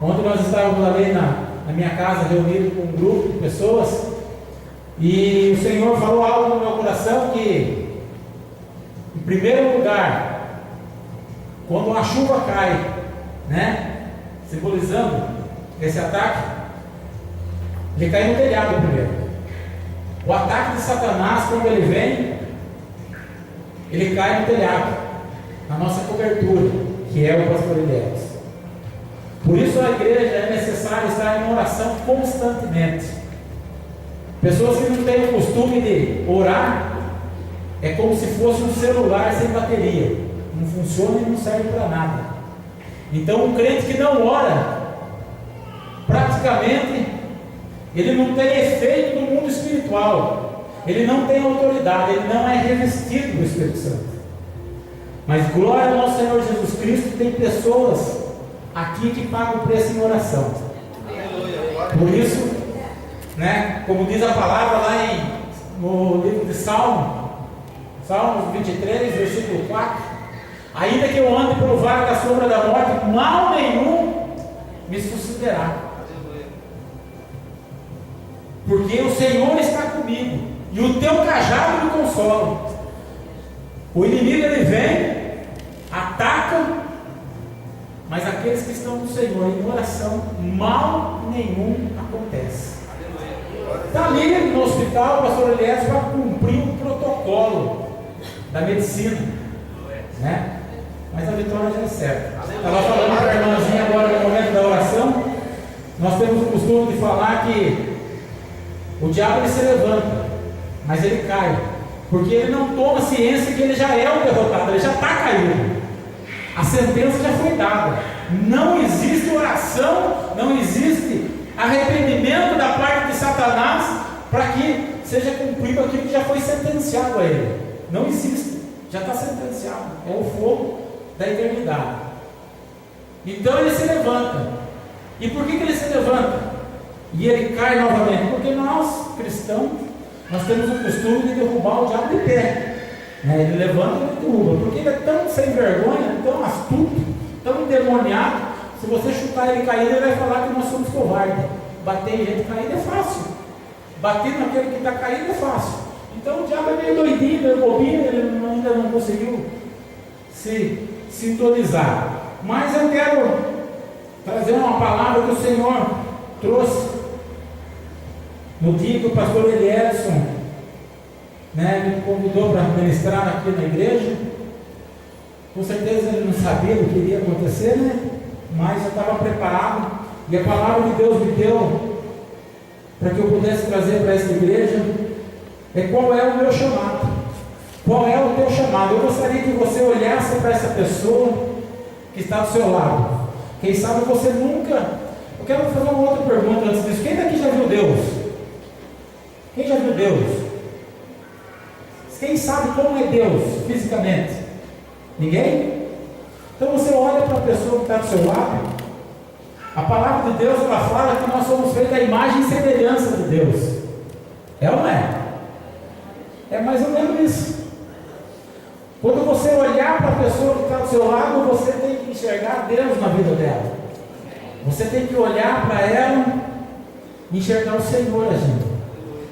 Ontem nós estávamos ali na minha casa, reunidos com um grupo de pessoas, e o Senhor falou algo no meu coração que, em primeiro lugar, quando a chuva cai, né, simbolizando esse ataque, ele cai no telhado primeiro. O ataque de Satanás, quando ele vem, ele cai no telhado, na nossa cobertura, que é o pastor Elias. Por isso a igreja é necessário estar em oração constantemente. Pessoas que não têm o costume de orar, é como se fosse um celular sem bateria, não funciona e não serve para nada. Então um crente que não ora, praticamente ele não tem efeito no mundo espiritual, ele não tem autoridade, ele não é revestido do Espírito Santo. Mas glória ao nosso Senhor Jesus Cristo, tem pessoas aqui que pagam o preço em oração. Por isso, né, como diz a palavra lá no livro de Salmos 23, versículo 4: ainda que eu ande pelo vale da sombra da morte, mal nenhum me sucederá, porque o Senhor está comigo, e o teu cajado me consola. O inimigo ele vem, ataca, mas aqueles que estão no Senhor em oração, mal nenhum acontece. Está ali no hospital o pastor Elias para cumprir o protocolo da medicina, né? Mas a vitória já é certa. Estava falando para a irmãzinha agora no momento da oração. Nós temos o costume de falar que o diabo ele se levanta, mas ele cai, porque ele não toma ciência que ele já é o derrotado, ele já está caído. A sentença já foi dada. Não existe oração, não existe arrependimento da parte de Satanás para que seja cumprido aquilo que já foi sentenciado a ele. Não existe, já está sentenciado. É o fogo da eternidade. Então ele se levanta. E por que ele se levanta? E ele cai novamente? Porque nós, cristãos, nós temos o costume de derrubar o diabo de pé. Ele levanta e ele derruba, porque ele é tão sem vergonha, tão astuto, tão endemoniado. Se você chutar ele caído, ele vai falar que nós somos covardes. Bater em gente caída é fácil, bater naquele que está caído é fácil. Então o diabo é meio doidinho, meio bobinho, ele ainda não conseguiu se sintonizar. Mas eu quero trazer uma palavra que o Senhor trouxe no dia que o pastor Elieson, me convidou para ministrar aqui na igreja. Com certeza ele não sabia o que iria acontecer, mas eu estava preparado, e a palavra de Deus me deu para que eu pudesse trazer para essa igreja qual é o meu chamado, qual é o teu chamado. Eu gostaria que você olhasse para essa pessoa que está do seu lado. Quem sabe você nunca... Eu quero fazer uma outra pergunta antes disso. Quem daqui já viu Deus? Quem já viu Deus? Quem sabe como é Deus fisicamente? Ninguém? Então você olha para a pessoa que está do seu lado. A palavra de Deus ela fala que nós somos feitos à imagem e semelhança de Deus. É ou não é? É mais ou menos isso. Quando você olhar para a pessoa que está do seu lado, você tem que enxergar Deus na vida dela. Você tem que olhar para ela e enxergar o Senhor agindo.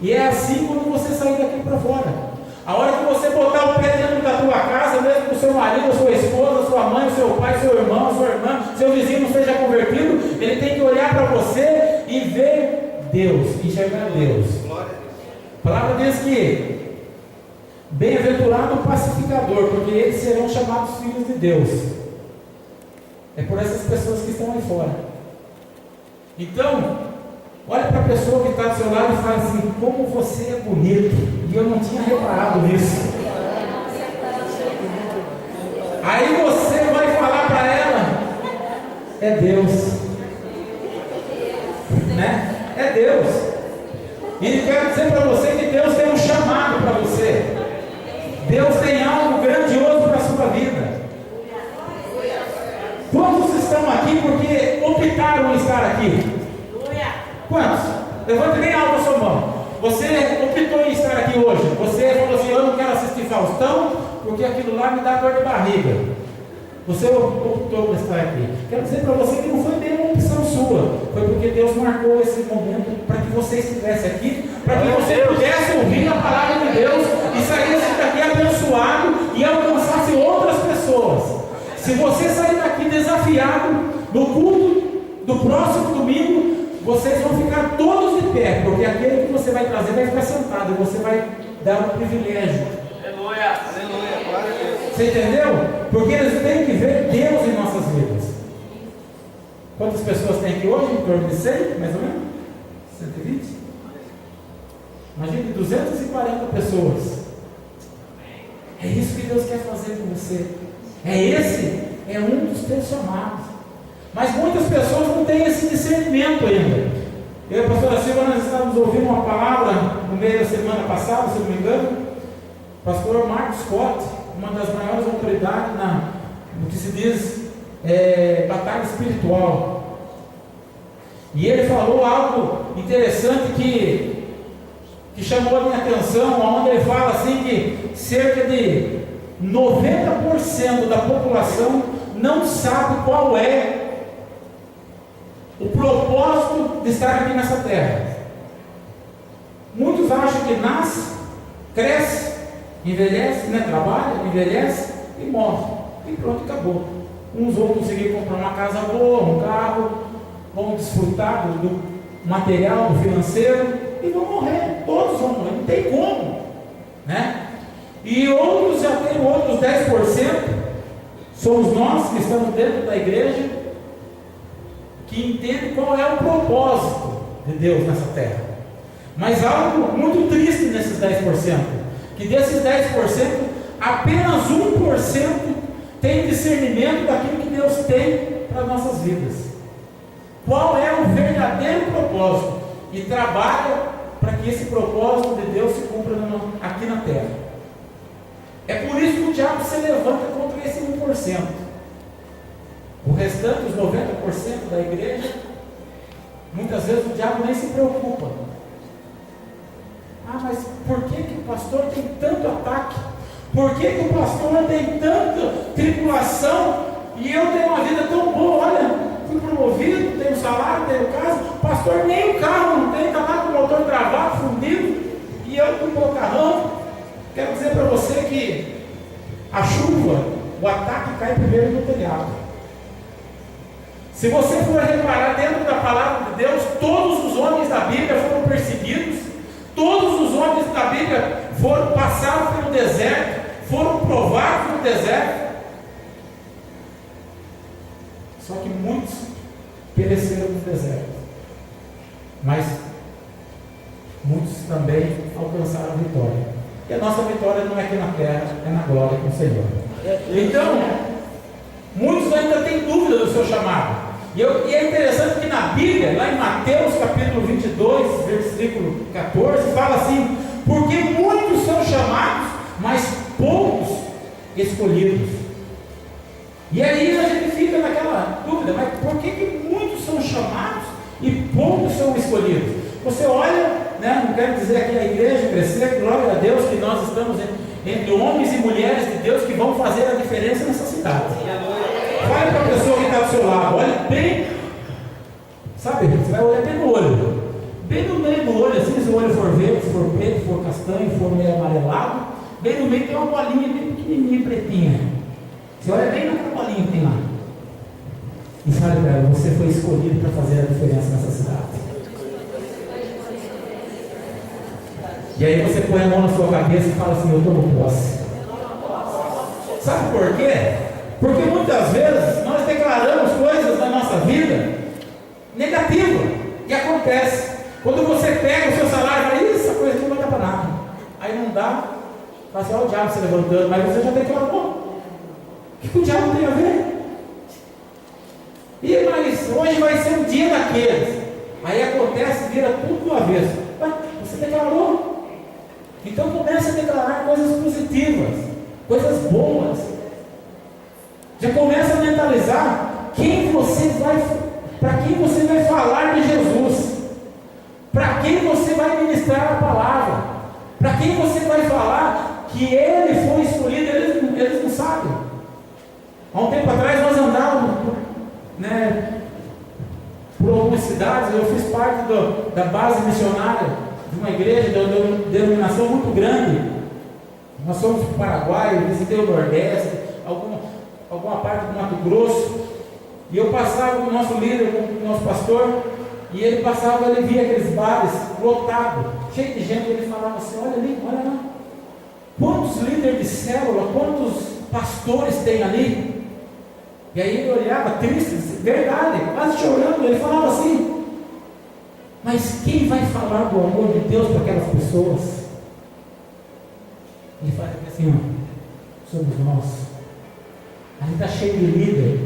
E é assim quando você sair daqui para fora. A hora que você botar o pé dentro da tua casa, mesmo que o seu marido, a sua esposa, a sua mãe, o seu pai, seu irmão, a sua irmã, seu vizinho não seja convertido, ele tem que olhar para você e ver Deus, enxergar Deus. A palavra diz que bem-aventurado o pacificador, porque eles serão chamados filhos de Deus. É por essas pessoas que estão aí fora. Então, olha para a pessoa que está do seu lado e fala assim: como você é bonito. E eu não tinha reparado nisso. Aí você vai falar para ela: é Deus, É Deus. E quero dizer para você que Deus tem um chamado para você. Deus tem algo grandioso para a sua vida. Quantos estão aqui porque optaram em estar aqui? Quantos? Levante bem alto a sua mão. Você optou em estar aqui hoje. Você falou assim: eu não quero assistir Faustão, porque aquilo lá me dá dor de barriga. Você optou por estar aqui. Quero dizer para você que não foi bem uma opção sua. Deus marcou esse momento para que você estivesse aqui, para que você pudesse ouvir a palavra de Deus e saísse daqui abençoado e alcançasse outras pessoas. Se você sair daqui desafiado no culto do próximo domingo, vocês vão ficar todos de pé, porque aquele que você vai trazer vai ficar sentado e você vai dar um privilégio. Aleluia, aleluia, glória a Deus. Você entendeu? Porque eles têm que ver Deus em nossas vidas. Quantas pessoas tem aqui hoje? Em torno de 100, mais ou menos? 120? Imagine 240 pessoas. É isso que Deus quer fazer com você. É um dos teus chamados. Mas muitas pessoas não têm esse discernimento ainda. Eu e a pastora Silva, nós estávamos ouvindo uma palavra no meio da semana passada, se não me engano. O pastor Marcos Scott, uma das maiores autoridades no que se diz batalha espiritual. E ele falou algo interessante que chamou a minha atenção, onde ele fala assim que cerca de 90% da população não sabe qual é o propósito de estar aqui nessa terra. Muitos acham que nasce, cresce, envelhece, trabalha, envelhece e morre. E pronto, acabou. Uns vão conseguir comprar uma casa boa, um carro, vão desfrutar do material, do financeiro e vão morrer. Todos vão morrer, não tem como, né? E outros, já tem outros 10%, somos nós que estamos dentro da igreja, que entendem qual é o propósito de Deus nessa terra. Mas algo muito triste nesses 10%, que desses 10%, apenas 1% tem discernimento daquilo que Deus tem para as nossas vidas. Qual é o verdadeiro propósito? E trabalha para que esse propósito de Deus se cumpra aqui na terra. É por isso que o diabo se levanta contra esse 1%. O restante, os 90% da igreja, muitas vezes o diabo nem se preocupa. Ah, mas por que o pastor tem tanto ataque? Por que o pastor tem tanta tribulação e eu tenho uma vida tão boa? Olha, fui promovido, tenho salário, tenho casa. Pastor nem o carro não tem, está lá com o motor travado, fundido, e eu com o meu carrão. Quero dizer para você que a chuva, o ataque cai primeiro no telhado. Se você for reparar dentro da palavra de Deus, todos os homens da Bíblia foram perseguidos, todos os homens da Bíblia passaram pelo deserto, foram provados no deserto. Só que muitos pereceram no deserto, mas muitos também alcançaram a vitória. E a nossa vitória não é aqui na terra, é na glória com o Senhor. Então, muitos ainda têm dúvida do seu chamado. E é interessante que na Bíblia, lá em Mateus capítulo 22, versículo 14, fala assim: porque muitos são chamados, mas poucos escolhidos. E aí a gente fica naquela dúvida, mas por que muitos são chamados e poucos são escolhidos? Você olha, não quero dizer aqui a igreja crescer, glória a Deus que nós estamos entre homens e mulheres de Deus que vão fazer a diferença nessa cidade. Olha para a pessoa que está do seu lado, olha bem, sabe, você vai olhar bem no olho, bem no meio do olho, assim, se o olho for verde, se for preto, se for castanho, se for meio amarelado, bem no meio tem uma bolinha bem pequenininha, pretinha. Você olha bem naquela bolinha que tem lá e fala para ela: você foi escolhido para fazer a diferença nessa cidade. E aí você põe a mão na sua cabeça e fala assim: eu tomo posse. Sabe por quê? Porque muitas vezes nós declaramos coisas na nossa vida negativas que acontece. Quando você pega o seu salário e fala: essa coisa não vai dar para nada. Aí não dá, fala assim: olha o diabo se levantando, mas você já declarou. O que o diabo tem a ver? Mas hoje vai ser um dia daqueles. Aí acontece, vira tudo do avesso. Ué, você declarou. Então comece a declarar coisas positivas, coisas boas. Já começa a mentalizar para quem você vai falar de Jesus, para quem você vai ministrar a palavra, para quem você vai falar que ele foi escolhido. Eles não sabem. Há um tempo atrás nós andávamos por algumas cidades. Eu fiz parte da base missionária de uma igreja de uma denominação muito grande. Nós fomos para o Paraguai, visitei o Nordeste, alguma parte do Mato Grosso, e eu passava com o nosso líder, com o nosso pastor, e ele passava, ele via aqueles bares lotados, cheio de gente, ele falava assim: olha ali, olha lá, quantos líderes de célula, quantos pastores tem ali? E aí ele olhava triste, verdade, quase chorando, ele falava assim: mas quem vai falar do amor de Deus para aquelas pessoas? Ele fala assim: ó, somos nós. Ali está cheio de líder,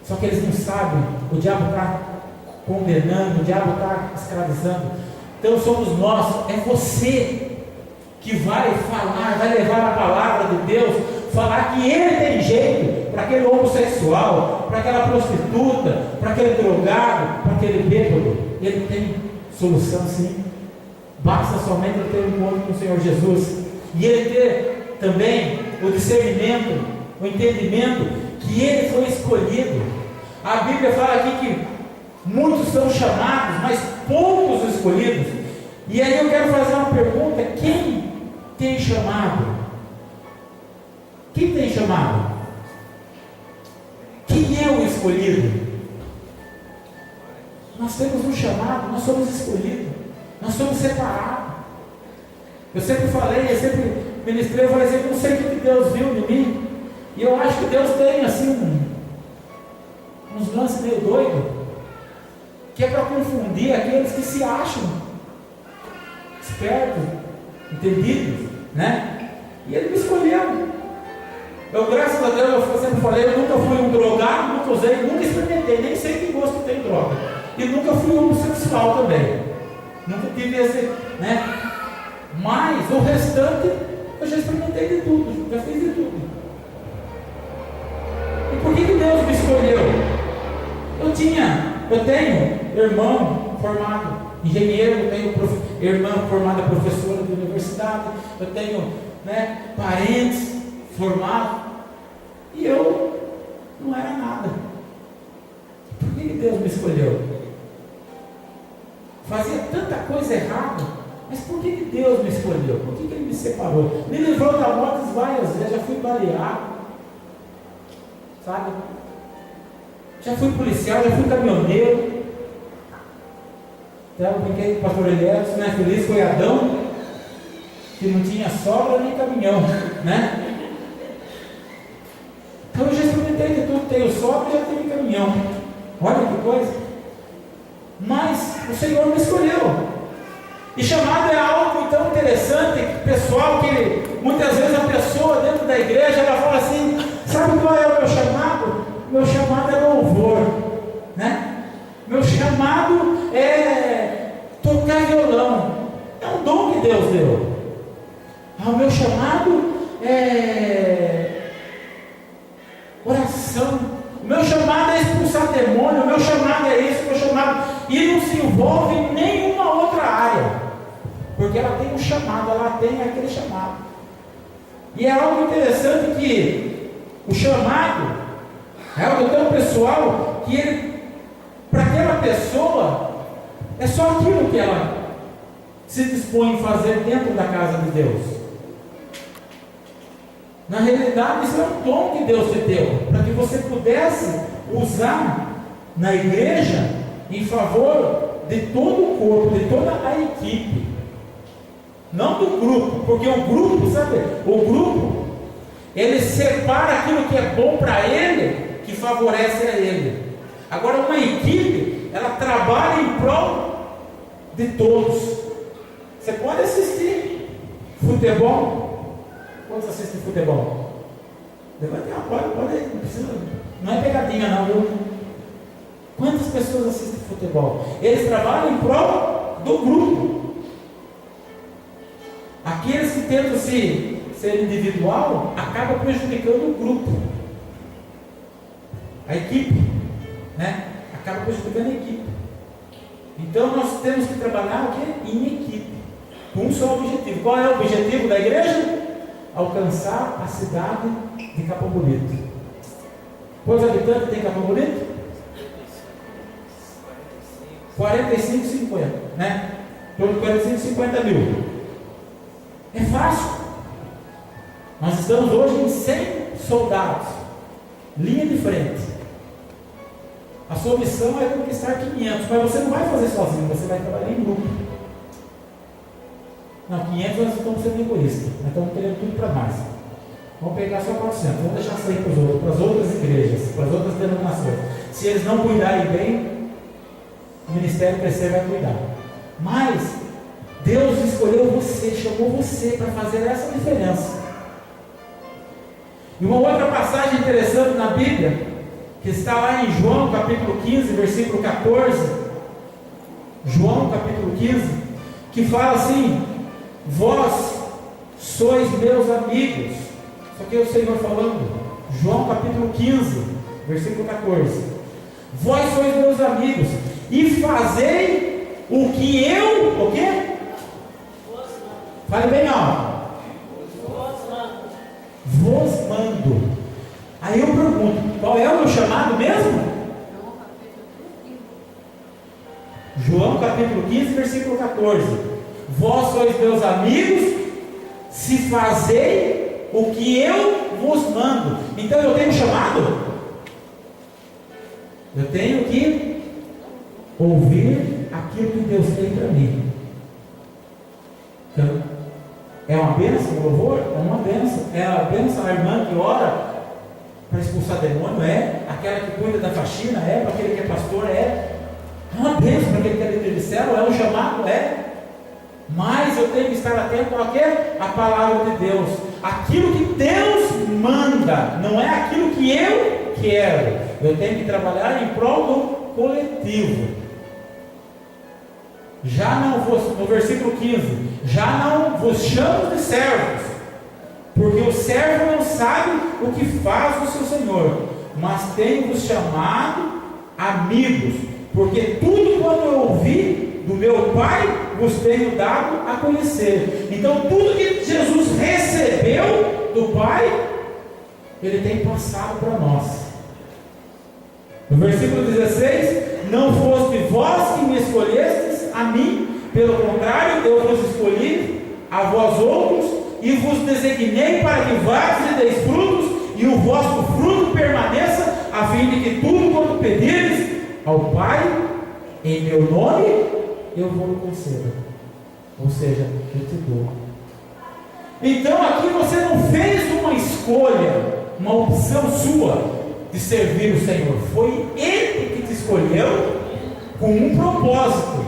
só que eles não sabem, o diabo está condenando, o diabo está escravizando. Então somos nós, é você que vai falar, vai levar a palavra de Deus, falar que ele tem jeito para aquele homossexual, para aquela prostituta, para aquele drogado, para aquele bêbado. Ele tem solução, sim. Basta somente eu ter um encontro com o Senhor Jesus e ele ter também o discernimento, o entendimento que ele foi escolhido. A Bíblia fala aqui que muitos são chamados, mas poucos escolhidos. E aí eu quero fazer uma pergunta: quem tem chamado? Quem tem chamado? Quem é o escolhido? Nós temos um chamado, nós somos escolhidos, nós somos separados. Eu sempre falei, eu sempre ministrei, eu falei assim: eu não sei o que Deus viu em mim, e eu acho que Deus tem assim uns lances meio doidos, que é para confundir aqueles que se acham espertos, entendidos, né? E ele me escolheu. Eu, graças a Deus, eu sempre falei, eu nunca fui um drogado, nunca usei, nunca experimentei, nem sei que gosto tem droga. E nunca fui homossexual também. Nunca tive esse, né? Mas o restante eu já experimentei de tudo, já fiz de tudo. E por que Deus me escolheu? Eu tenho irmão formado engenheiro, eu tenho irmã formada professora de universidade, eu tenho, né, parentes formados, e eu não era nada. Por que Deus me escolheu? Fazia tanta coisa errada, mas por que Deus me escolheu? Por que Ele me separou? Me livrou da morte várias vezes, já fui baleado, sabe? Já fui policial, já fui caminhoneiro. Então eu brinquei com o pastor Elias, né? Feliz foi Adão, que não tinha sobra nem caminhão, né? Então eu já experimentei de tudo, tenho sobra e já tenho caminhão. Olha que coisa. Mas o Senhor me escolheu. E chamado é algo tão interessante, pessoal, que muitas vezes a pessoa dentro da igreja, ela fala assim: sabe qual é o meu chamado? Meu chamado é louvor, né? Meu chamado é tocar violão. É um dom que Deus deu. O meu chamado é oração. O meu chamado é expulsar demônio. O meu chamado é isso, o meu chamado. E não se envolve em nenhuma outra área, porque ela tem um chamado, ela tem aquele chamado. E é algo interessante que o chamado é algo tão pessoal que ele, para aquela pessoa, é só aquilo que ela se dispõe a fazer dentro da casa de Deus. Na realidade, isso é um dom que Deus te deu, para que você pudesse usar na igreja em favor de todo o corpo, de toda a equipe, não do grupo, porque o grupo, sabe, o grupo, ele separa aquilo que é bom para ele, que favorece a ele. Agora, uma equipe, ela trabalha em prol de todos. Você pode assistir futebol. Quantos assistem futebol? Levante a mão, pode, não precisa, não é pegadinha não, viu? Quantas pessoas assistem futebol? Eles trabalham em prol do grupo. Aqueles que tentam ser individual, acabam prejudicando o grupo. A equipe, né? Acaba prejudicando a equipe. Então nós temos que trabalhar o quê? Em equipe, com um só objetivo. Qual é o objetivo da igreja? Alcançar a cidade de Capão Bonito. Quantos habitantes tem Capão Bonito? 45, 50, né? Em torno de 45, 50 mil. É fácil. Nós estamos hoje em 100 soldados, linha de frente. A sua missão é conquistar 500, mas você não vai fazer sozinho, você vai trabalhar em grupo. Não, 500 nós estamos sendo egoístas, nós estamos querendo tudo para nós. Vamos pegar só 400, vamos deixar sair para os outros, para as outras igrejas, para as outras denominações. Se eles não cuidarem bem, o ministério crescer vai cuidar. Mas Deus escolheu você, chamou você para fazer essa diferença. E uma outra passagem interessante na Bíblia, que está lá em João capítulo 15, versículo 14. João capítulo 15, que fala assim: vós sois meus amigos. Isso aqui é o Senhor falando. João capítulo 15, versículo 14. Vós sois meus amigos e fazei o que eu, o quê? Fale bem alto. Vos mando. Aí eu pergunto, qual é o meu chamado mesmo? João capítulo 15, versículo 14. Vós sois meus amigos, se fazei o que eu vos mando. Então eu tenho chamado? Eu tenho que ouvir aquilo que Deus tem para mim. Então, é uma bênção o louvor? É uma bênção. É a bênção a irmã que ora para expulsar demônio? É. Aquela que cuida da faxina? É. Para aquele que é pastor? É. É uma bênção para aquele que é líder de célula? É um chamado? É. Mas eu tenho que estar atento a quê? A palavra de Deus. Aquilo que Deus manda, não é aquilo que eu quero. Eu tenho que trabalhar em prol do coletivo. Já não vos, no versículo 15, já não vos chamo de servos, porque o servo não sabe o que faz o seu senhor, mas tenho-vos chamado amigos, porque tudo quanto eu ouvi do meu Pai vos tenho dado a conhecer. Então tudo que Jesus recebeu do Pai, Ele tem passado para nós. No versículo 16: não foste vós que me escolhestes a mim, pelo contrário, eu vos escolhi a vós outros, e vos designei para que vades e deis frutos, e o vosso fruto permaneça, a fim de que tudo quanto pedirdes ao Pai, em meu nome, eu vou conceder. Ou seja, eu te dou. Então aqui você não fez uma escolha, uma opção sua de servir o Senhor. Foi Ele que te escolheu com um propósito.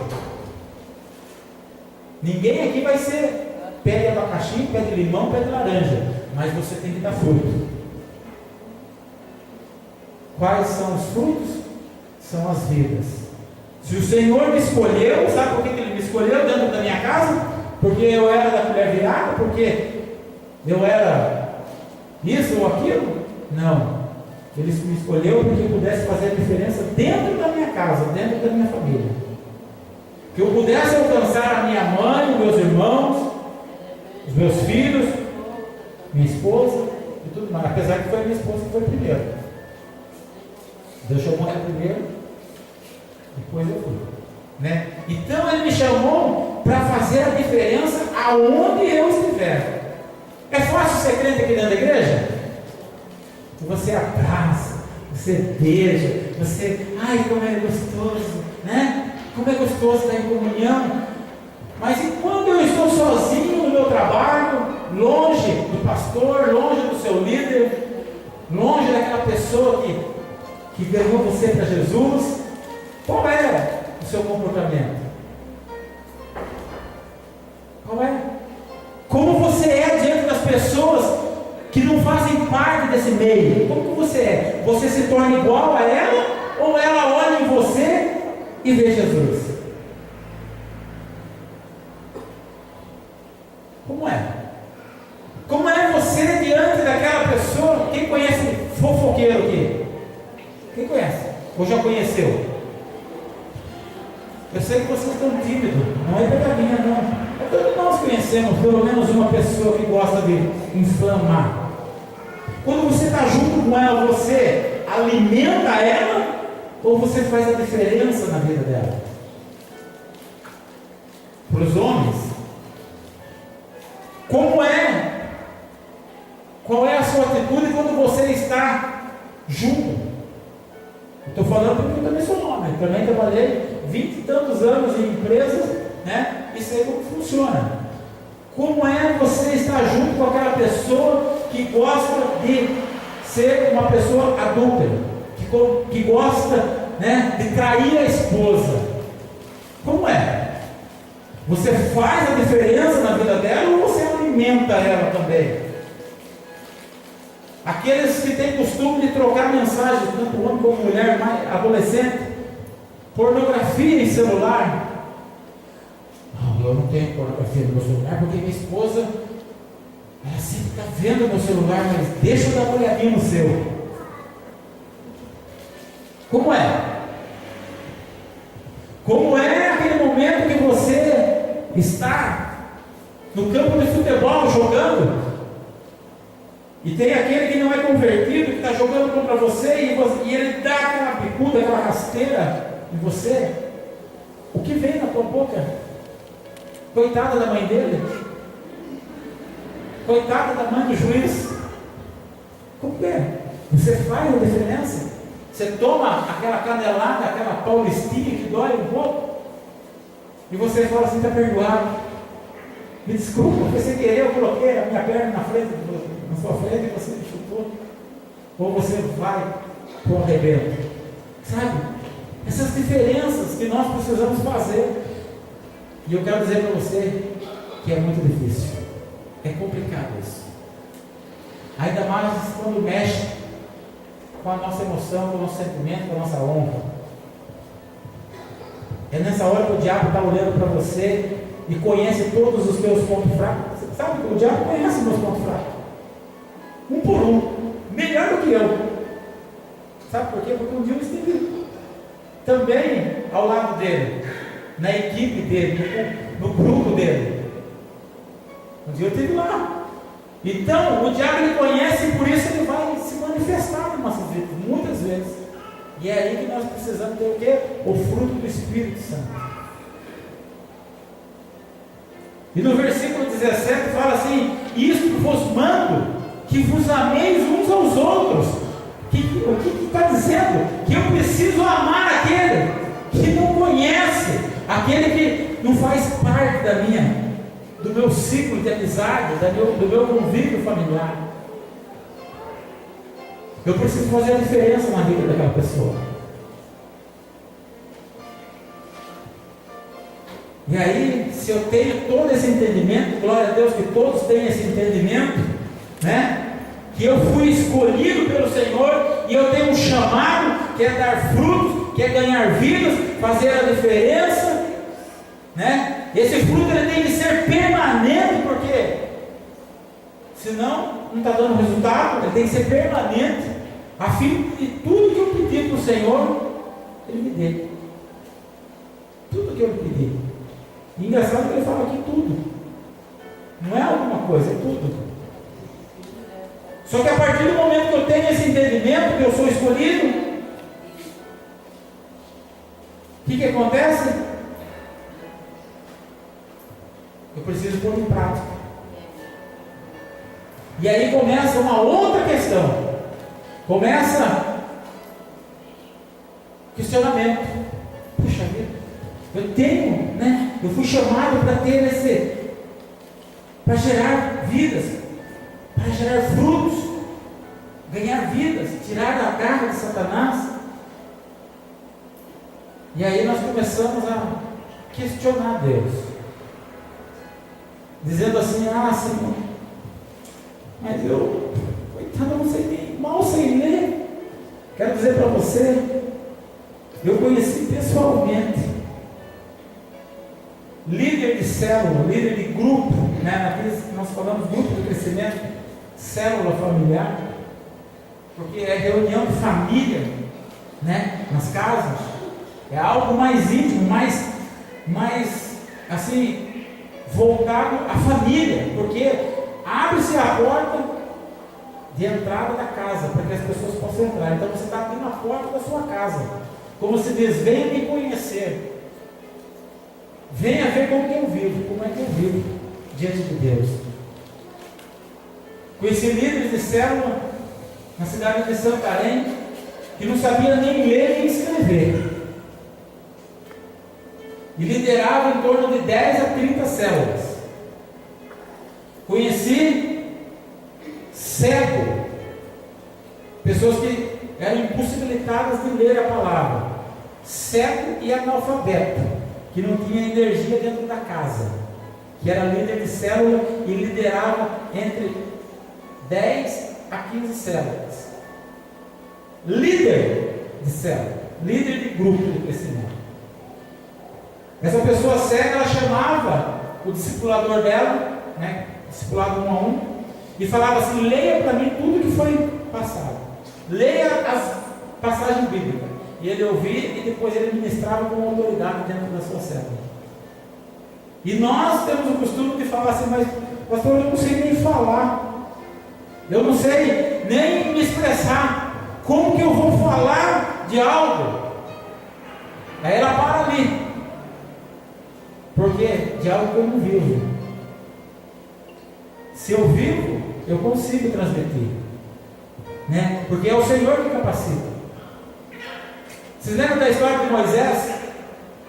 Ninguém aqui vai ser pé de abacaxi, pé de limão, pé de laranja, mas você tem que dar fruto. Quais são os frutos? São as vidas. Se o Senhor me escolheu, sabe por que Ele me escolheu dentro da minha casa? Porque eu era da colher virada? Porque eu era isso ou aquilo? Não. Ele me escolheu para que eu pudesse fazer a diferença dentro da minha casa, dentro da minha família. Que eu pudesse alcançar a minha mãe, os meus irmãos, os meus filhos, minha esposa e tudo mais. Apesar que foi a minha esposa que foi primeiro. Deus chamou ela primeiro, depois eu fui. Né? Então Ele me chamou para fazer a diferença aonde eu estiver. É fácil ser crente aqui dentro da igreja? Você abraça, você beija, você, ai como é gostoso, né? Como é gostoso estar em comunhão. Mas e quando eu estou sozinho no meu trabalho, longe do pastor, longe do seu líder, longe daquela pessoa que ganhou você para Jesus, qual é o seu comportamento? Qual é? Como você é diante das pessoas que não fazem parte desse meio? Como você é? Você se torna igual a ela, ou ela olha em você e vê Jesus? Como é? Como é você diante daquela pessoa? Quem conhece fofoqueiro aqui? Quem conhece? Ou já conheceu? Eu sei que vocês estão tímidos, não é pegadinha não. Todos nós conhecemos pelo menos uma pessoa que gosta de inflamar. Quando você está junto com ela, você alimenta ela, ou você faz a diferença na vida dela? para os homens, qual é a sua atitude quando você está junto? Estou falando porque eu também sou homem, também trabalhei 20 e tantos anos em empresas, né? E sei como funciona. Como é você estar junto com aquela pessoa que gosta de ser uma pessoa adúltera, que gosta, né, de trair a esposa? Como é? Você faz a diferença na vida dela ou você alimenta ela também? Aqueles que têm costume de trocar mensagens, tanto homem como mulher, adolescente, pornografia em celular. Não, eu não tenho pornografia no meu celular porque minha esposa, ela sempre está vendo meu celular, mas deixa eu dar uma olhadinha no seu. Como é? Como é aquele momento que você está no campo de futebol jogando e tem aquele que não é convertido, que está jogando contra você e ele dá aquela bicuda, aquela rasteira em você? O que vem na tua boca? Coitada da mãe dele, coitada da mãe do juiz. Como é? Você faz a diferença? Você toma aquela canelada, aquela paulistinha que dói um pouco, e você fala assim: está perdoado, me desculpa, foi sem querer, eu coloquei a minha perna na sua frente e você me chutou. Ou você vai para o arrebento? Sabe? Essas diferenças que nós precisamos fazer. E eu quero dizer para você que é muito difícil, é complicado isso, ainda mais quando mexe com a nossa emoção, com o nosso sentimento, com a nossa honra. É nessa hora que o diabo está olhando para você e conhece todos os teus pontos fracos. Você sabe que o diabo conhece os meus pontos fracos, um por um, melhor do que eu. Sabe por quê? Porque um dia eu estive também ao lado dele, na equipe dele, no grupo dele. Um dia eu estive lá. Então, o diabo ele conhece e por isso ele vai se manifestar nas nossas vidas, muitas vezes. E é aí que nós precisamos ter o quê? O fruto do Espírito Santo. E no versículo 17 fala assim: isto vos mando, que vos ameis uns aos outros. O que está dizendo? Que eu preciso amar aquele que não conhece, aquele que não faz parte do meu ciclo de amizade, do meu convívio familiar. Eu preciso fazer a diferença na vida daquela pessoa. E aí, se eu tenho todo esse entendimento, glória a Deus que todos têm esse entendimento, né? Que eu fui escolhido pelo Senhor e eu tenho um chamado que é dar frutos, que é ganhar vidas, fazer a diferença, né? Esse fruto ele tem que ser permanente, porque senão não está dando resultado. Ele tem que ser permanente, a fim de tudo que eu pedi para o Senhor, Ele me dê. Tudo que eu pedi. E engraçado que Ele fala aqui tudo, não é alguma coisa, é tudo. Só que a partir do momento que eu tenho esse entendimento, que eu sou escolhido, o que acontece? Eu preciso pôr em prática. E aí começa uma outra questão. Começa questionamento. Puxa vida, eu tenho, né? Eu fui chamado para ter para gerar vidas, para gerar frutos, ganhar vidas, tirar da garra de Satanás. E aí nós começamos a questionar Deus, dizendo assim: ah, Senhor, mas eu, coitado, eu não sei nem, mal sei ler. Quero dizer para você, eu conheci pessoalmente líder de célula, líder de grupo, né? Naqueles que nós falamos, grupo de crescimento, célula familiar, porque é reunião de família, né? Nas casas, é algo mais íntimo, mais assim, voltado à família, porque abre-se a porta de entrada da casa, para que as pessoas possam entrar. Então você está abrindo a porta da sua casa, como se diz: venha me conhecer, venha ver ver como que eu vivo, como é que eu vivo diante de Deus. Conheci líderes de célula na cidade de Santarém que não sabia nem ler nem escrever. E liderava em torno de 10 a 30 células. Conheci cego, pessoas que eram impossibilitadas de ler a palavra, cego e analfabeto, que não tinha energia dentro da casa, que era líder de célula e liderava entre 10 a 15 células. Líder de célula, líder de grupo de crescimento. Essa pessoa cega, ela chamava o discipulador dela, discipulado 1 a 1, e falava assim: leia para mim tudo que foi passado, leia as passagens bíblicas. E ele ouvia e depois ele ministrava com autoridade dentro da sua célula. E nós temos o costume de falar assim: mas pastor, eu não sei nem falar, eu não sei nem me expressar, como que eu vou falar de algo? Aí ela para ali, porque de algo que eu não vivo. Se eu vivo, eu consigo transmitir, porque é o Senhor que capacita. Vocês lembram da história de Moisés?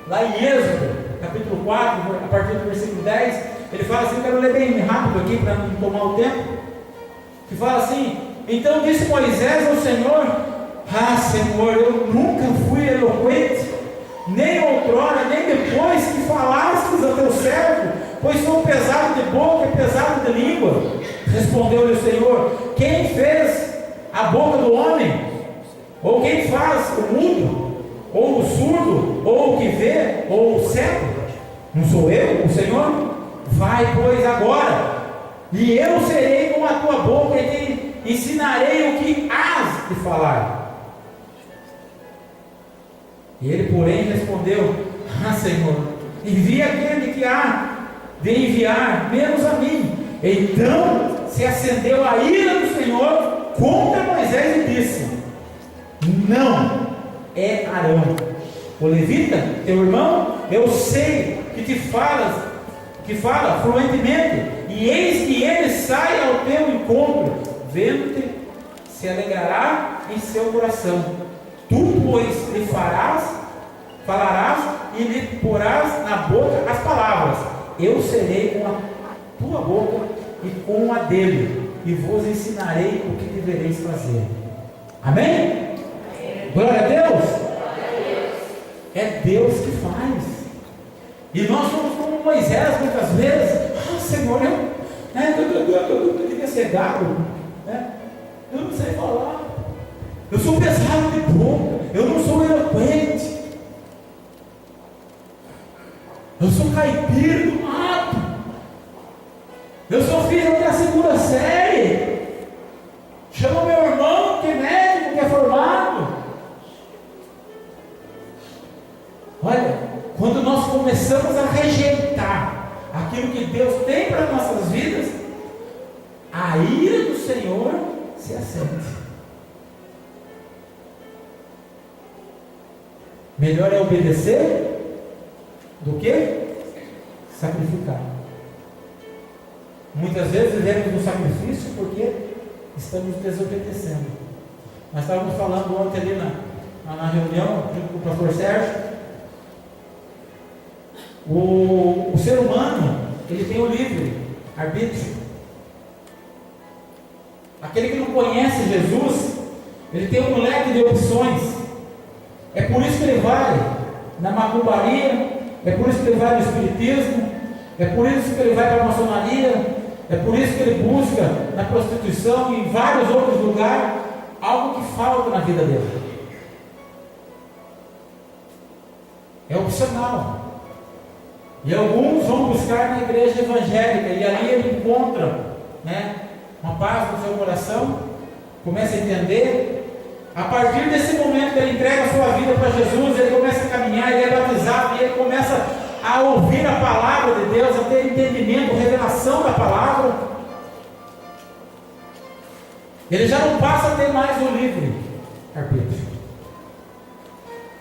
Lá em Êxodo, capítulo 4, a partir do versículo 10, ele fala assim, quero ler bem rápido aqui para não tomar o tempo, que fala assim: então disse Moisés ao Senhor: Senhor, eu nunca fui eloquente, nem outrora, nem depois que falastes a teu servo, pois sou pesado de boca e pesado de língua. Respondeu-lhe o Senhor: quem fez a boca do homem? Ou quem faz o mudo? Ou o surdo? Ou o que vê? Ou o cego? Não sou eu, o Senhor? Vai, pois, agora, e eu serei com a tua boca e te ensinarei o que hás de falar. E ele, porém, respondeu: Senhor, envia aquele que há de enviar, menos a mim. Então se acendeu a ira do Senhor contra Moisés e disse: não é Arão, o levita, teu irmão? Eu sei que fala fluentemente, e eis que ele sai ao teu encontro, vendo-te, se alegrará em seu coração. Tu, pois, lhe falarás e lhe porás na boca as palavras. Eu serei com a tua boca e com a dele, e vos ensinarei o que devereis fazer. Amém? Glória a Deus. É Deus que faz. E nós somos como Moisés muitas vezes. Senhor, eu devia ser gago, eu não sei falar, eu sou pesado de boca, eu não sou eloquente, eu sou caipira do mato, eu sou filho até a segunda série. Chama meu irmão que é médico, que é formado. Olha, quando nós começamos a rejeitar aquilo que Deus tem para nossas vidas, a ira do Senhor se acende. Melhor é obedecer do que sacrificar. Muitas vezes vivemos no sacrifício porque estamos desobedecendo. Nós estávamos falando ontem ali na reunião junto com o pastor Sérgio. O ser humano, ele tem o livre arbítrio. Aquele que não conhece Jesus, ele tem um leque de opções. É por isso que ele vai na macumbaria, é por isso que ele vai no espiritismo, é por isso que ele vai para a maçonaria, é por isso que ele busca na prostituição e em vários outros lugares algo que falta na vida dele. É opcional. E alguns vão buscar na igreja evangélica, e ali ele encontra uma paz no seu coração, começa a entender. A partir desse momento que ele entrega a sua vida para Jesus, ele começa a caminhar, ele é batizado, e ele começa a ouvir a palavra de Deus, a ter entendimento, revelação da palavra. Ele já não passa a ter mais o livre arbítrio.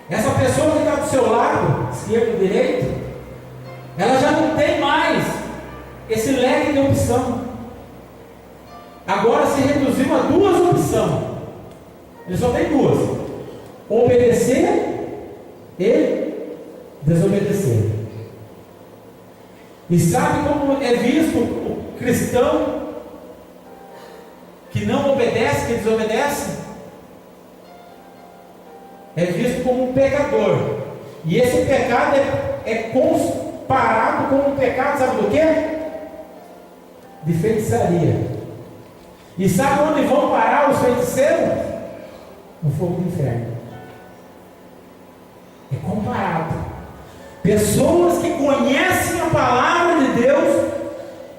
Essa pessoa que está do seu lado, esquerdo ou direito, ela já não tem mais esse leque de opção. Agora se reduziu a duas opções. Ele só tem duas: obedecer e desobedecer. E sabe como é visto o cristão que não obedece, que desobedece? É visto como um pecador. E esse pecado é comparado com um pecado, sabe do quê? De feitiçaria. E sabe onde vão parar os feiticeiros? No fogo do inferno. É comparado. Pessoas que conhecem a palavra de Deus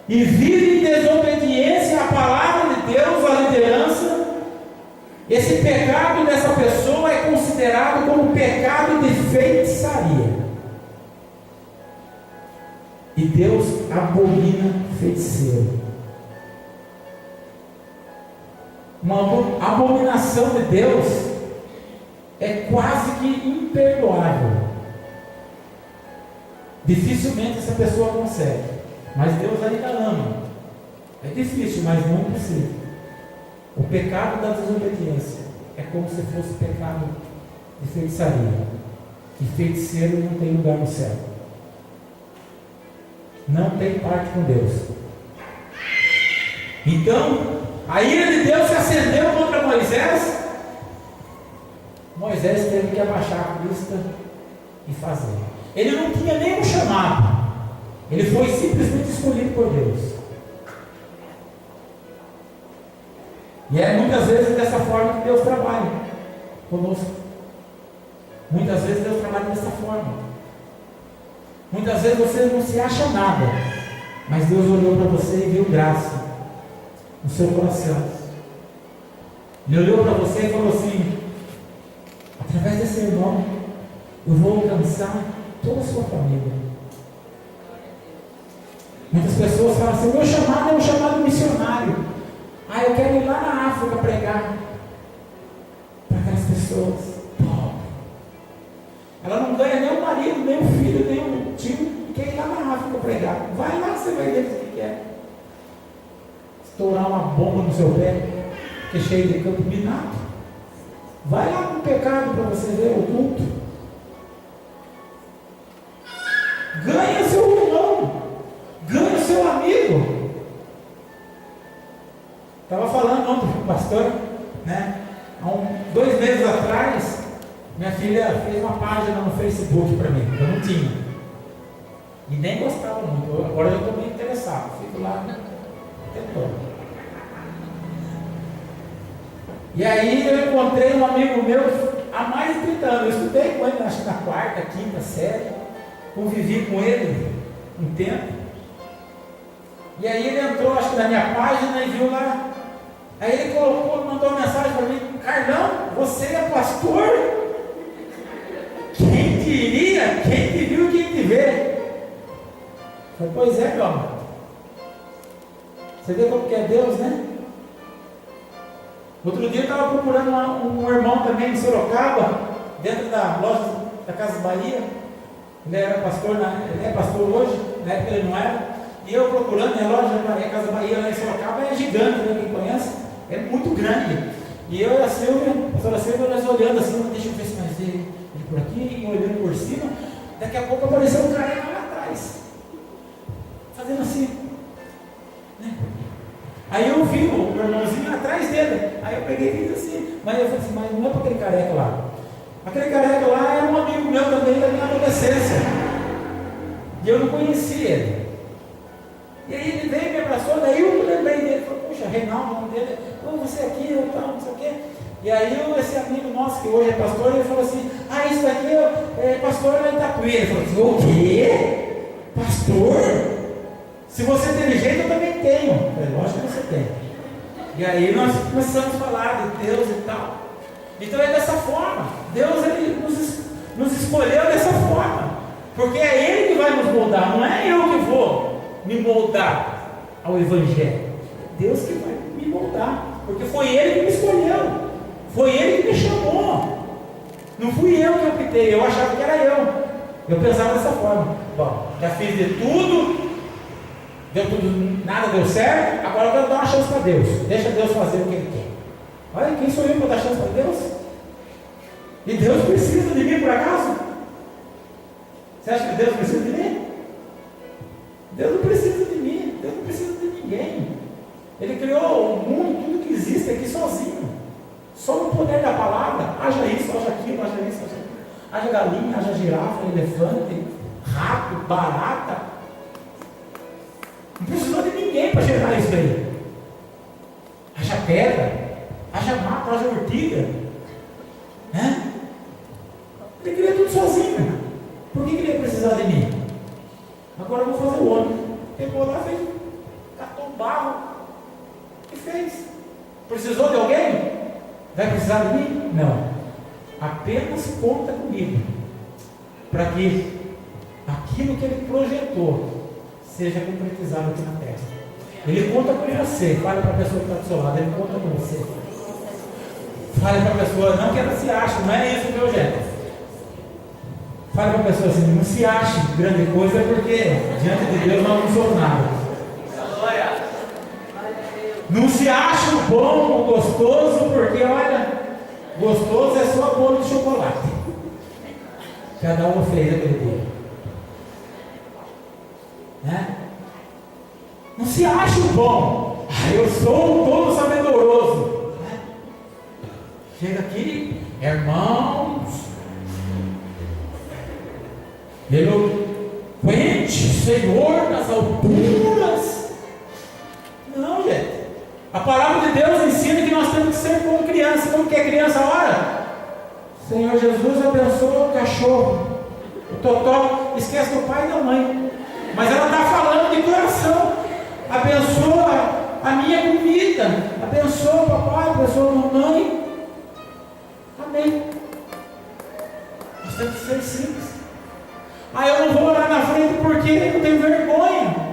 e vivem em desobediência à palavra de Deus, à liderança, esse pecado dessa pessoa é considerado como pecado de feitiçaria. E Deus abomina feiticeiro. Uma abominação de Deus é quase que imperdoável. Dificilmente essa pessoa consegue, mas Deus ainda ama. É difícil, mas não é impossível. O pecado da desobediência é como se fosse pecado de feitiçaria. E feiticeiro não tem lugar no céu. Não tem parte com Deus. Então, a ira de Deus se acendeu contra Moisés. Moisés teve que abaixar a vista e fazer. Ele não tinha nenhum chamado. Ele foi simplesmente escolhido por Deus. E é muitas vezes dessa forma que Deus trabalha conosco. Muitas vezes Deus trabalha dessa forma. Muitas vezes você não se acha nada, mas Deus olhou para você e viu graça no seu coração. Ele olhou para você e falou assim: através desse irmão eu vou alcançar toda a sua família. Muitas pessoas falam assim: meu chamado é um chamado missionário. Eu quero ir lá na África pregar para aquelas pessoas. Ela não ganha nem o marido, nem o filho, nem o tio, e quer ir lá na África pregar. Vai lá, você vai ver o que quer. Estourar uma bomba no seu pé, que é cheio de campo minado. Vai lá com o pecado para você ver o culto. Ganha seu irmão, ganha seu amigo. Estava falando ontem com o pastor, né? Há 2 meses atrás, minha filha fez uma página no Facebook para mim, eu não tinha. E nem gostava muito. Agora eu estou meio interessado, fico lá tentando. E aí eu encontrei um amigo meu há mais de 30 anos. Eu estudei com ele, acho que na 4ª, 5ª série. Convivi com ele um tempo. E aí ele entrou, acho que na minha página e viu lá. Aí ele colocou, mandou uma mensagem para mim: Carlão, você é pastor? Quem diria? Quem te viu, quem te vê? Eu falei: pois é, meu amor. Você vê como que é Deus, né? Outro dia eu estava procurando um irmão também de Sorocaba, dentro da loja da Casa Bahia. Ele era pastor, ele é pastor hoje, na época ele não era. E eu procurando, a loja da Casa Bahia lá em Sorocaba é gigante, né? Quem conhece? É muito grande. E eu e a Silvia, a pastora Silvia, nós olhando assim: deixa eu ver se mais ele por aqui, e olhando por cima. Daqui a pouco apareceu um cara lá atrás, fazendo assim, né? Aí eu vi o meu irmãozinho atrás dele. Aí eu peguei e fiz assim. Mas eu falei assim: mas não é para aquele careca lá. Aquele careca lá era um amigo meu também da minha adolescência. E eu não conhecia ele. E aí ele veio e me abraçou. Daí eu lembrei dele. Falei: puxa, Reinaldo, o nome dele. Você aqui, eu tal, não sei o quê. E aí esse amigo nosso, que hoje é pastor, ele falou assim: isso daqui é pastor lá em Itapuí. Ele falou assim: o quê? Pastor? Se você tem jeito, eu também tenho. Eu falei: lógico que você tem. E aí nós começamos a falar de Deus e tal. Então é dessa forma. Deus ele nos escolheu dessa forma. Porque é Ele que vai nos moldar. Não é eu que vou me moldar ao Evangelho. É Deus que vai me moldar. Porque foi Ele que me escolheu. Foi Ele que me chamou. Não fui eu que optei. Eu achava que era eu. Eu pensava dessa forma. Bom, já fiz de tudo, nada deu certo, agora eu quero dar uma chance para Deus. Deixa Deus fazer o que Ele quer. Olha, quem sou eu para dar chance para Deus? E Deus precisa de mim por acaso? Você acha que Deus precisa de mim? Deus não precisa de mim, Deus não precisa de ninguém. Ele criou o mundo, tudo que existe aqui sozinho. Só no poder da palavra, haja isso, haja aquilo, haja isso, haja aquilo. Haja galinha, haja girafa, elefante, rato, barata. Não precisou de ninguém para gerar isso aí. Haja pedra, haja mato, haja urtiga. Né? Ele cria tudo sozinho. Por que ele ia precisar de mim? Agora eu vou fazer o homem. Pegou lá, fez, catou barro e fez. Precisou de alguém? Vai precisar de mim? Não. Apenas conta comigo, para que aquilo que Ele projetou seja concretizado aqui na terra. Ele conta com você. Fale para a pessoa que está do seu lado, Ele conta com você. Fale para a pessoa, não que ela se ache, não é isso o projeto. Fale para a pessoa assim, não se ache grande coisa, porque diante de Deus nós não somos nada. Não se ache o bom, o gostoso, porque olha, gostoso é só bolo de chocolate. Cada um fez aquele dia. Né? Não se ache o bom. Eu sou o todo sabedoroso. Né? Chega aqui, irmãos, eloquente, Senhor das alturas. Não, gente. A palavra de Deus ensina que nós temos que ser como criança. Como que é criança? Ora, Senhor Jesus abençoa o cachorro. O totó esquece do pai e da mãe. Mas ela está falando de coração. Abençoa a minha comida. Abençoa o papai, abençoa a mamãe. Amém. Nós temos que ser simples. Eu não vou orar na frente porque eu tenho vergonha.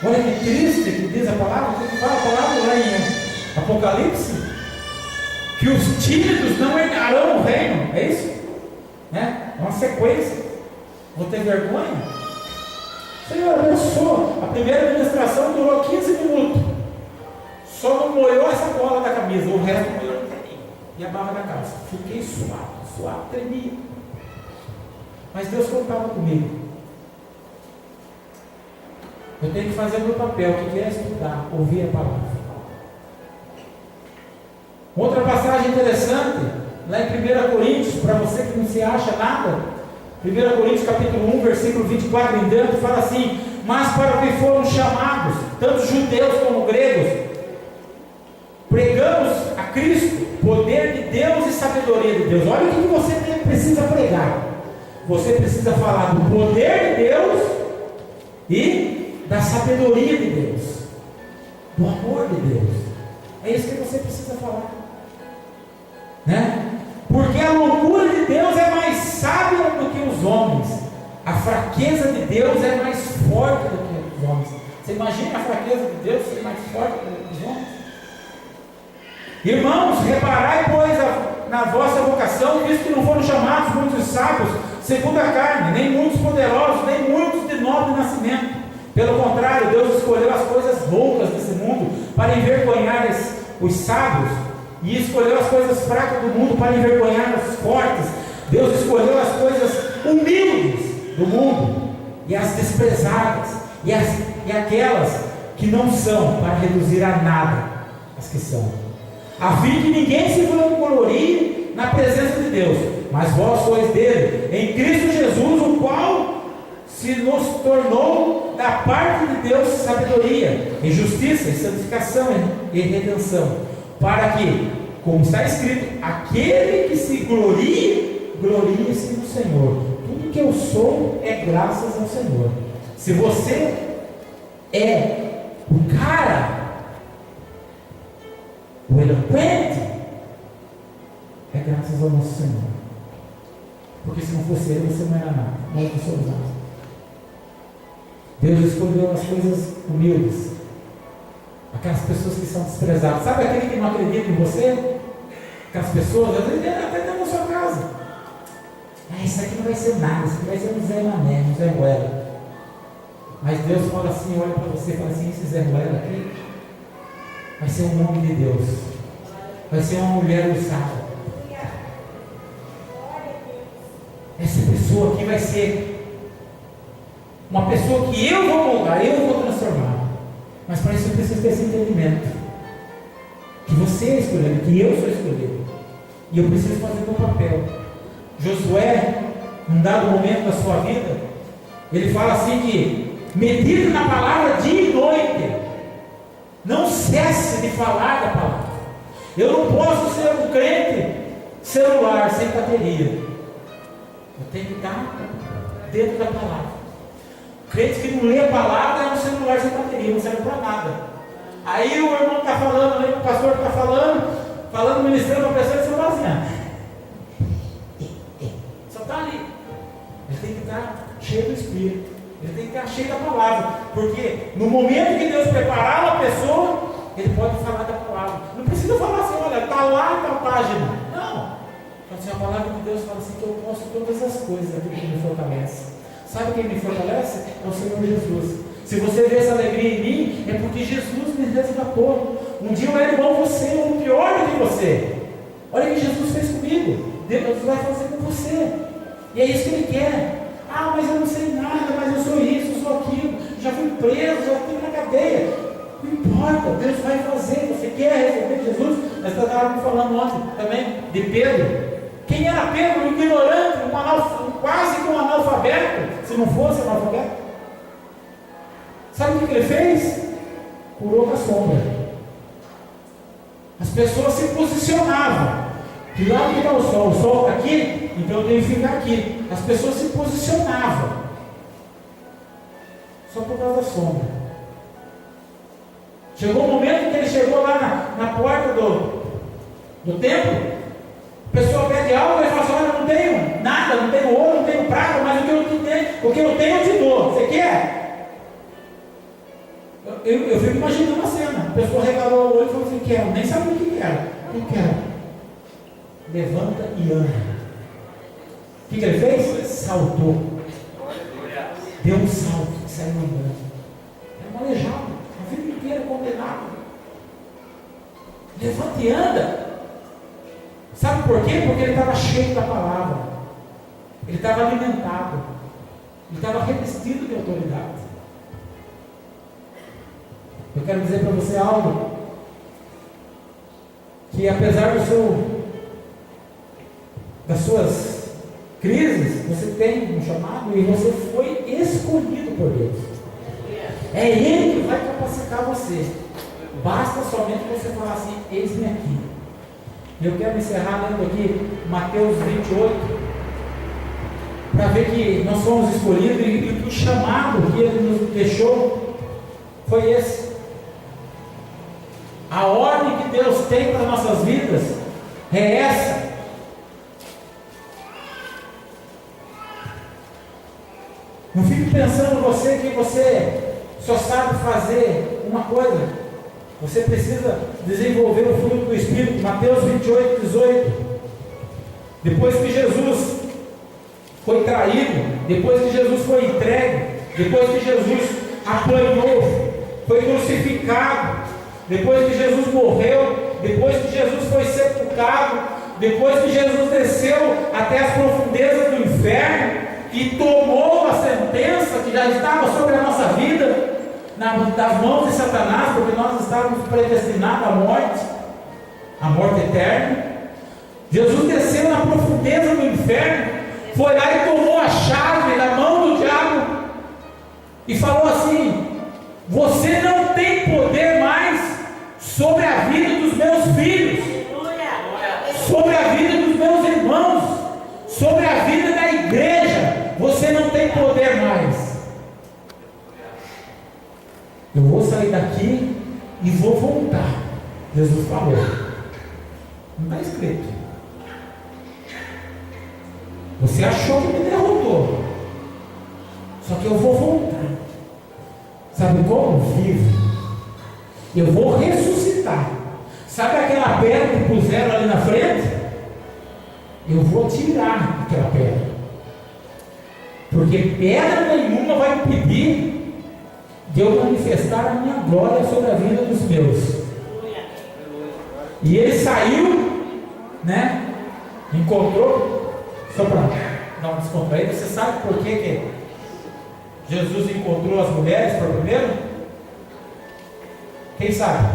Olha que triste que diz a palavra, que fala a palavra lá em Apocalipse, que os tímidos não herdarão o reino. É isso? Né? É uma sequência. Vou ter vergonha? Senhor, abençoa. A primeira ministração durou 15 minutos. Só não molhou essa bola da camisa, o resto molhou inteirinho. E a barra da calça. Fiquei suado, tremia. Mas Deus contava comigo. Eu tenho que fazer o meu papel, que é estudar, ouvir a palavra. Outra passagem interessante, lá em 1 Coríntios, para você que não se acha nada, 1 Coríntios capítulo 1, versículo 24 em diante, fala assim: mas para o que foram chamados, tanto judeus como gregos, pregamos a Cristo, poder de Deus e sabedoria de Deus. Olha o que você precisa pregar. Você precisa falar do poder de Deus e da sabedoria de Deus, do amor de Deus. É isso que você precisa falar, né? Porque a loucura de Deus é mais sábia do que os homens, a fraqueza de Deus é mais forte do que os homens. Você imagina a fraqueza de Deus ser mais forte do que os homens? Irmãos, reparai, pois, na vossa vocação, visto que não foram chamados muitos sábios segundo a carne, nem muitos poderosos, nem muitos de nobre nascimento. Pelo contrário, Deus escolheu as coisas loucas desse mundo para envergonhar os sábios, e escolheu as coisas fracas do mundo para envergonhar os fortes. Deus escolheu as coisas humildes do mundo e as desprezadas e aquelas que não são, para reduzir a nada as que são, a fim que ninguém se vanglorie na presença de Deus. Mas vós sois dele, em Cristo Jesus, o qual se nos tornou da parte de Deus sabedoria, e justiça, e santificação e redenção, para que, como está escrito, aquele que se glorie, glorie-se no Senhor. Tudo que eu sou é graças ao Senhor. Se você é o cara, o eloquente, é graças ao nosso Senhor. Porque se não fosse Ele, você não era nada. Nós não somos nada. Deus escolheu as coisas humildes, aquelas pessoas que são desprezadas. Sabe aquele que não acredita em você? Aquelas pessoas, às vezes até dentro da sua casa. Isso aqui não vai ser nada, isso aqui vai ser um Zé Mané, um Zé Ruela. Mas Deus fala assim, olha para você e fala assim, esse Zé Ruela aqui vai ser um homem de Deus, vai ser uma mulher usada. Essa pessoa aqui vai ser uma pessoa que eu vou moldar, eu vou transformar. Mas para isso eu preciso ter esse entendimento, que você é escolhido, que eu sou escolhido, e eu preciso fazer o meu papel. Josué, num dado momento da sua vida, ele fala assim que medita na palavra dia e noite, não cesse de falar da palavra. Eu não posso ser um crente celular sem bateria, eu tenho que estar dentro da palavra. Crente que não lê a palavra é um celular sem bateria, não serve para nada. Aí o irmão está falando, o pastor está falando, ministrando a pessoa, e você fala assim, só está ali. Ele tem que estar cheio do Espírito, ele tem que estar cheio da palavra, porque no momento que Deus preparar uma pessoa, ele pode falar da palavra. Não precisa falar assim, olha, está lá em tal página. Não. Assim, a palavra de Deus fala assim que eu posso todas as coisas aqui que me fortalece. Sabe quem me fortalece? É o Senhor Jesus. Se você vê essa alegria em mim, é porque Jesus me resgatou. Um dia eu era igual a você, ou pior do que você. Olha o que Jesus fez comigo. Deus vai fazer com você. E é isso que Ele quer. Mas eu não sei nada, mas eu sou isso, eu sou aquilo. Já fui preso, já estive na cadeia. Não importa, Deus vai fazer. Você quer receber Jesus? Nós estávamos falando ontem também de Pedro. Quem era Pedro? Um ignorante, quase que um analfabeto, se não fosse analfabeto. Sabe o que ele fez? Curou com a sombra. As pessoas se posicionavam. De lá onde está o sol está aqui, então eu tenho que ficar aqui. As pessoas se posicionavam. Só por causa da sombra. Chegou o momento que ele chegou lá na porta do templo. A pessoa pede algo e ele fala assim, olha, eu não tenho nada, não tenho ouro, não tenho prata, mas o que eu tenho eu te dou. Você quer? Eu fico imaginando a cena. A pessoa regalou o olho e falou assim, quero, nem sabe o que era. Eu quero. Levanta e anda. O que ele fez? Saltou. Deu um salto e saiu andando. Era aleijado, a vida inteira condenado. Levanta e anda. Sabe por quê? Porque ele estava cheio da palavra, ele estava alimentado, ele estava revestido de autoridade. Eu quero dizer para você algo, que apesar das suas crises, você tem um chamado e você foi escolhido por Deus. É Ele que vai capacitar você. Basta somente você falar assim, eis-me aqui. Eu quero encerrar lendo aqui Mateus 28, para ver que nós fomos escolhidos e que o chamado que Ele nos deixou foi esse. A ordem que Deus tem para nossas vidas é essa. Não fique pensando que você só sabe fazer uma coisa. Você precisa desenvolver o fruto do Espírito. Mateus 28, 18. Depois que Jesus foi traído, depois que Jesus foi entregue, depois que Jesus apanhou, foi crucificado, depois que Jesus morreu, depois que Jesus foi sepultado, depois que Jesus desceu até as profundezas do inferno e tomou a sentença que já estava sobre a nossa vida, das mãos de Satanás, porque nós estávamos predestinados à morte eterna. Jesus desceu na profundeza do inferno, foi lá e tomou a chave da mão do diabo e falou assim: você não tem poder mais sobre a vida dos meus filhos, sobre a vida dos meus irmãos, sobre a vida da igreja. Você não tem poder mais. Eu vou sair daqui e vou voltar. Jesus falou. Não está escrito. Você achou que me derrotou. Só que eu vou voltar. Sabe como? Vivo. Eu vou ressuscitar. Sabe aquela pedra que puseram ali na frente? Eu vou tirar aquela pedra. porque pedra nenhuma vai impedir de eu manifestar a minha glória sobre a vida dos meus. E ele saiu, né? Encontrou, só para dar um desconto aí, você sabe por que Jesus encontrou as mulheres para primeiro? Quem sabe?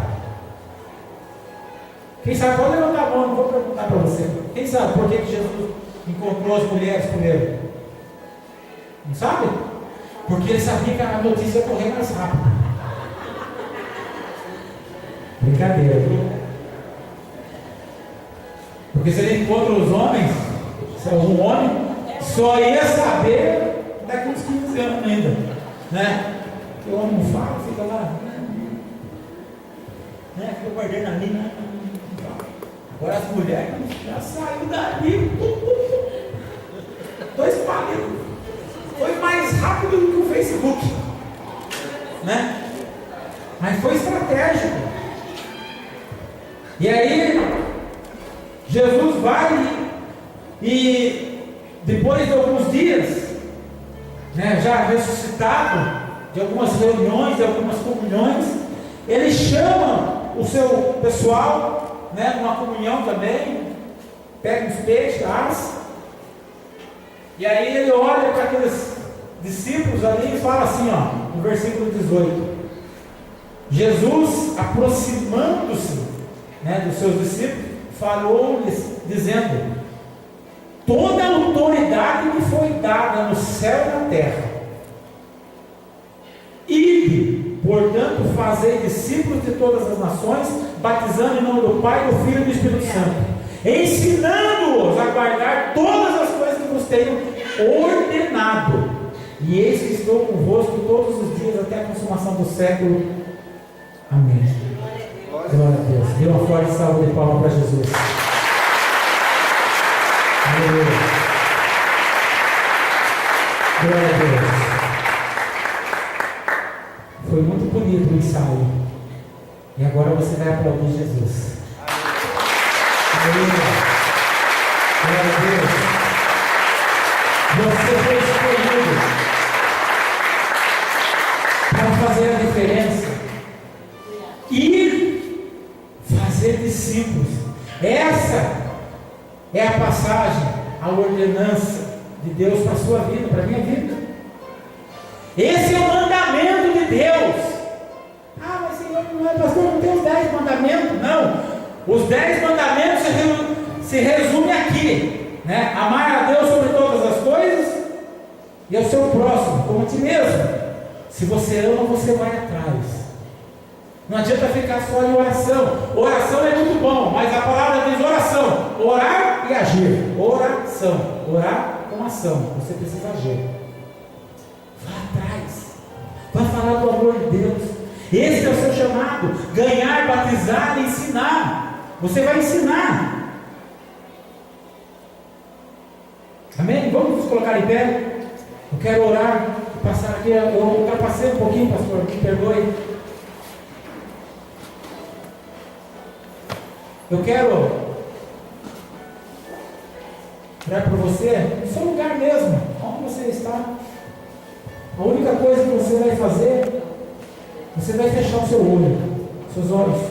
Quem sabe? Pode levantar a mão, não vou perguntar para você. Quem sabe por que Jesus encontrou as mulheres primeiro? Não sabe? Porque ele sabia que a notícia ia correr mais rápido. Brincadeira, viu? Porque se ele encontra os homens, se é um homem, só ia saber daqui uns 15 anos ainda, né? Porque o homem não fala, fica lá, né? Fica guardando ali, né? Agora as mulheres já saíram dali, dois palitos. Foi mais rápido do que o Facebook, né? Mas foi estratégico. E aí Jesus vai e depois de alguns dias, né, já ressuscitado, de algumas reuniões, de algumas comunhões, ele chama o seu pessoal, né, numa comunhão também, pega uns peixes, assa, e aí ele olha para aqueles discípulos ali e fala assim, ó, no versículo 18: Jesus, aproximando-se, né, dos seus discípulos, falou-lhes dizendo: toda a autoridade me foi dada no céu e na terra. Ide, portanto, fazei discípulos de todas as nações, batizando em nome do Pai, do Filho e do Espírito Santo, ensinando-os a guardar todas as coisas que vos tenho ordenado. E eis que estou convosco todos os dias até a consumação do século. Amém. Glória a Deus. Dê uma forte salva de palmas para Jesus. Aleluia. Glória a Deus. Foi muito bonito o ensaio. E agora você vai aplaudir Jesus. Aleluia. Glória a Deus. Você foi escolhido para fazer a diferença. Ir fazer discípulos. Essa é a passagem, a ordenança de Deus para a sua vida, para a minha vida. Esse é o mandamento de Deus. Ah, mas Senhor, não é, pastor, não tem os 10 mandamentos? Não. Os 10 mandamentos se resumem aqui, né? Amar a Deus sobre todas as coisas e ao seu próximo, como a ti mesmo. Se você ama, você vai atrás. Não adianta ficar só em oração. Oração é muito bom, mas a palavra diz oração. Orar e agir. Oração. Orar com ação. Você precisa agir. Vá atrás. Vá falar do amor de Deus. Esse é o seu chamado. Ganhar, batizar e ensinar. Você vai ensinar. Amém? Vamos nos colocar em pé. Eu quero orar. Passar aqui. Eu ultrapassei um pouquinho, pastor. Me perdoe. Eu quero orar por você, no seu lugar mesmo, onde você está. A única coisa que você vai fazer, você vai fechar o seu olho, seus olhos.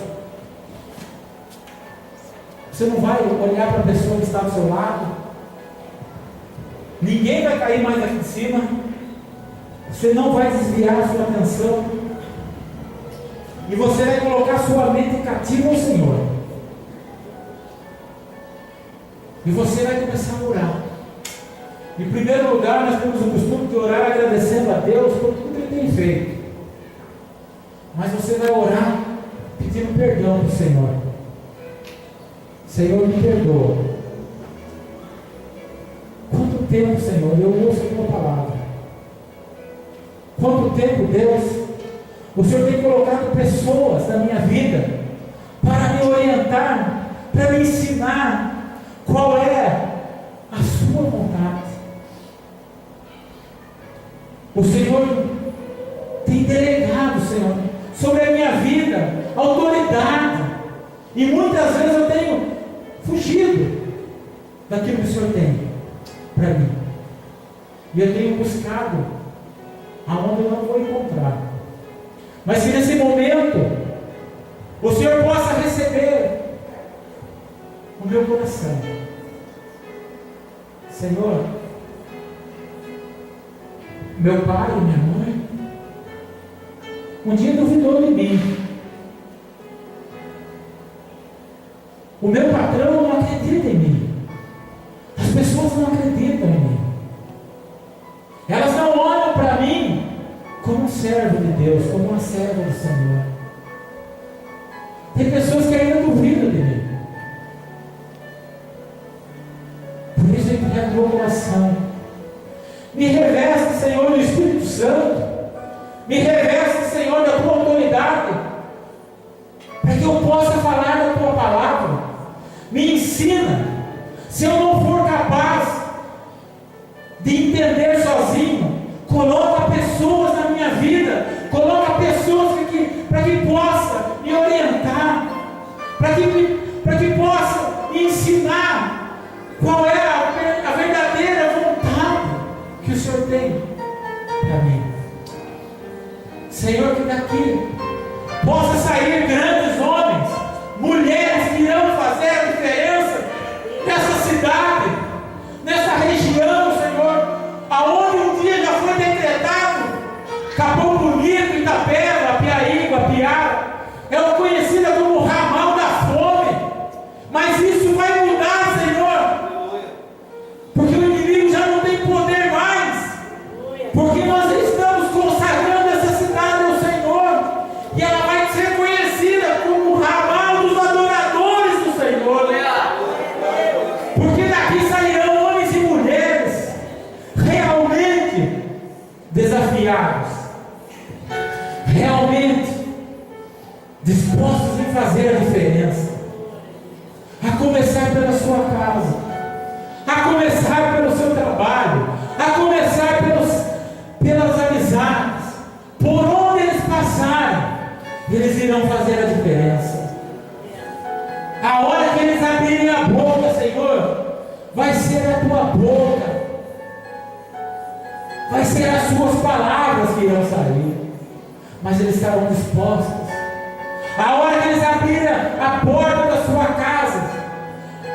Você não vai olhar para a pessoa que está do seu lado. Ninguém vai cair mais aqui de cima. Você não vai desviar a sua atenção. E você vai colocar sua mente cativa ao Senhor. E você vai começar a orar. Em primeiro lugar, nós temos o costume de orar agradecendo a Deus por tudo que Ele tem feito. Mas você vai orar pedindo perdão para o Senhor. Senhor, me perdoa. Quanto tempo, Senhor, eu ouço a Tua palavra? Quanto tempo, Deus, o Senhor tem colocado pessoas na minha vida para me orientar, para me ensinar qual é a sua vontade. O Senhor tem delegado, Senhor, sobre a minha vida autoridade, e muitas vezes eu tenho fugido daquilo que o Senhor tem para mim. E eu tenho buscado aonde eu não vou encontrar. Mas que nesse momento o Senhor possa receber o meu coração. Senhor, meu pai e minha mãe um dia duvidou de mim. O meu patrão não acredita em mim. As pessoas não acreditam em mim. Elas não olham para mim como um servo de Deus, como uma serva do Senhor. Tem pessoas que ainda duvidam de mim. Por isso eu entrego o meu coração. Me reveste, Senhor, do Espírito Santo. Me reveste, Senhor, da tua autoridade, para que eu possa falar da tua palavra. Me ensina. Se eu não for capaz de entender sozinho, coloca pessoas na minha vida, coloca pessoas para que possa me orientar, para que possa me ensinar qual é a verdadeira vontade que o Senhor tem para mim. Senhor, que daqui possa sair grandes homens, mulheres que irão fazer a diferença nessa cidade, nessa região, Senhor, aonde um dia já foi decretado, Capão Bonito, Itapeva, Piaíba, Piara, é conhecida como o ramal da fome. Mas isso vai mudar, Senhor, porque o inimigo já não tem poder mais, porque nós estamos consagrando essa cidade ao Senhor, e ela vai ser conhecida como o ramal dos adoradores do Senhor, porque daqui sairão homens e mulheres realmente desafiados, realmente dispostos em fazer a diferença, a começar pela sua casa, a começar pelo seu trabalho, a começar pelas amizades, por onde eles passarem, eles irão fazer a diferença. A hora que eles abrirem a boca, Senhor, vai ser a tua boca, vai ser as suas palavras que irão sair, mas eles estarão dispostos. A hora que eles abrirem a porta da sua casa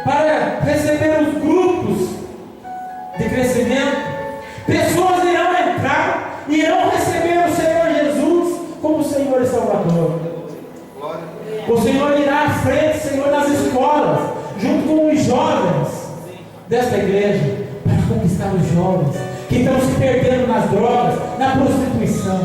para receber os grupos de crescimento, pessoas irão entrar, irão receber o Senhor Jesus como Senhor e Salvador. O Senhor irá à frente, Senhor, nas escolas, junto com os jovens desta igreja, para conquistar os jovens que estão se perdendo nas drogas, na prostituição.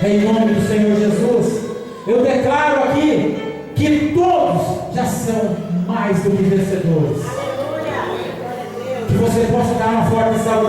Em nome do Senhor Jesus, eu declaro aqui que todos já são mais do que vencedores. Que você possa dar uma forte salva